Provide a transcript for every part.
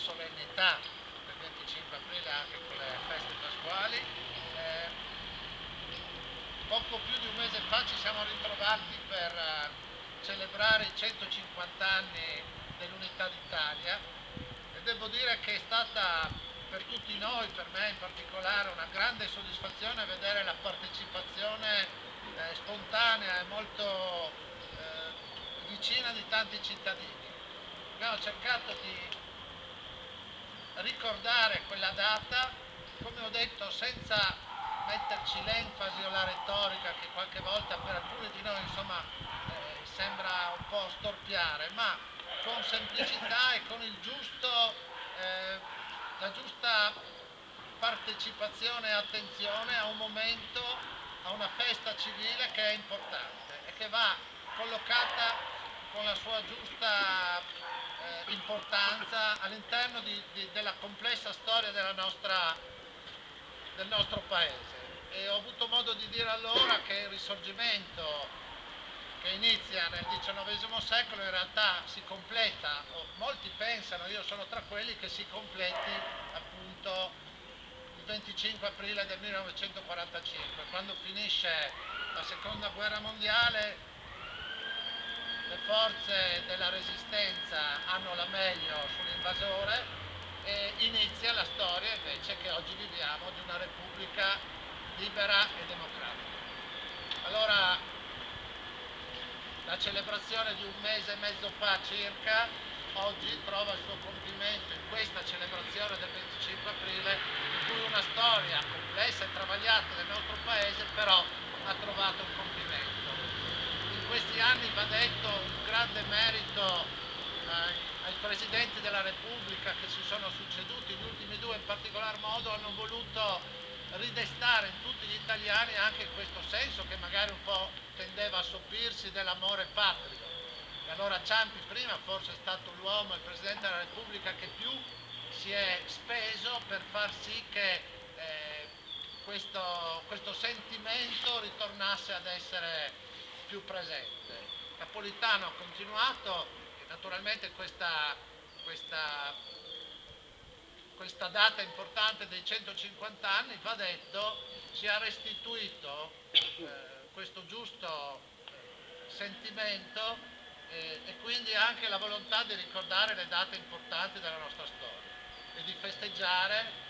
solennità del 25 aprile anche con le feste pasquali. Poco più di un mese fa ci siamo ritrovati per celebrare i 150 anni dell'Unità d'Italia e devo dire che è stata per tutti noi, per me in particolare, una grande soddisfazione vedere la partecipazione spontanea e molto vicina di tanti cittadini. Abbiamo cercato di ricordare quella data, come ho detto, senza metterci l'enfasi o la retorica che qualche volta per alcuni di noi sembra un po' storpiare, ma con semplicità e con la giusta partecipazione e attenzione a un momento, a una festa civile che è importante e che va collocata con la sua giusta importanza all'interno della complessa storia del nostro paese. E ho avuto modo di dire allora che il risorgimento che inizia nel XIX secolo in realtà si completa, o molti pensano, io sono tra quelli, che si completi appunto il 25 aprile del 1945, quando finisce la seconda guerra mondiale. Le forze della resistenza hanno la meglio sull'invasore e inizia la storia invece che oggi viviamo di una repubblica libera e democratica. Allora, la celebrazione di un mese e mezzo fa circa, oggi trova il suo compimento in questa celebrazione del 25 aprile, in cui una storia complessa e travagliata del nostro paese però ha trovato un compimento. In questi anni, va detto, un grande merito ai Presidenti della Repubblica che si sono succeduti, gli ultimi due in particolar modo, hanno voluto ridestare in tutti gli italiani anche questo senso che magari un po' tendeva a soppirsi dell'amore patrio. E allora Ciampi prima forse è stato l'uomo, il Presidente della Repubblica che più si è speso per far sì che questo sentimento ritornasse ad essere più presente. Napolitano ha continuato e naturalmente questa data importante dei 150 anni, va detto, ci ha restituito questo giusto sentimento e quindi anche la volontà di ricordare le date importanti della nostra storia e di festeggiare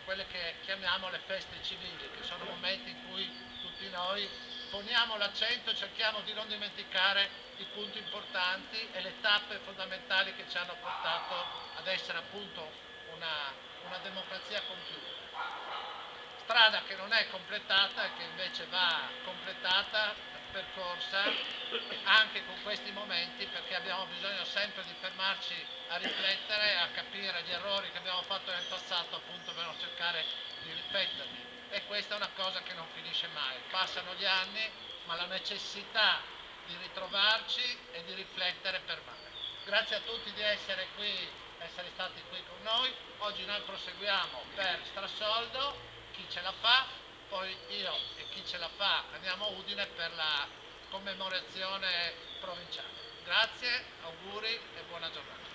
quelle che chiamiamo le feste civili, che sono momenti in cui tutti noi poniamo l'accento e cerchiamo di non dimenticare i punti importanti e le tappe fondamentali che ci hanno portato ad essere appunto una democrazia compiuta. Strada che non è completata e che invece va completata, percorsa anche con questi momenti, perché abbiamo bisogno sempre di fermarci a riflettere, a capire gli errori che abbiamo fatto nel passato appunto per non cercare di ripeterli. E questa è una cosa che non finisce mai. Passano gli anni, ma la necessità di ritrovarci e di riflettere permane. Grazie a tutti di essere stati qui con noi. Oggi noi proseguiamo per Strassoldo, chi ce la fa, poi io e chi ce la fa andiamo a Udine per la commemorazione provinciale. Grazie, auguri e buona giornata.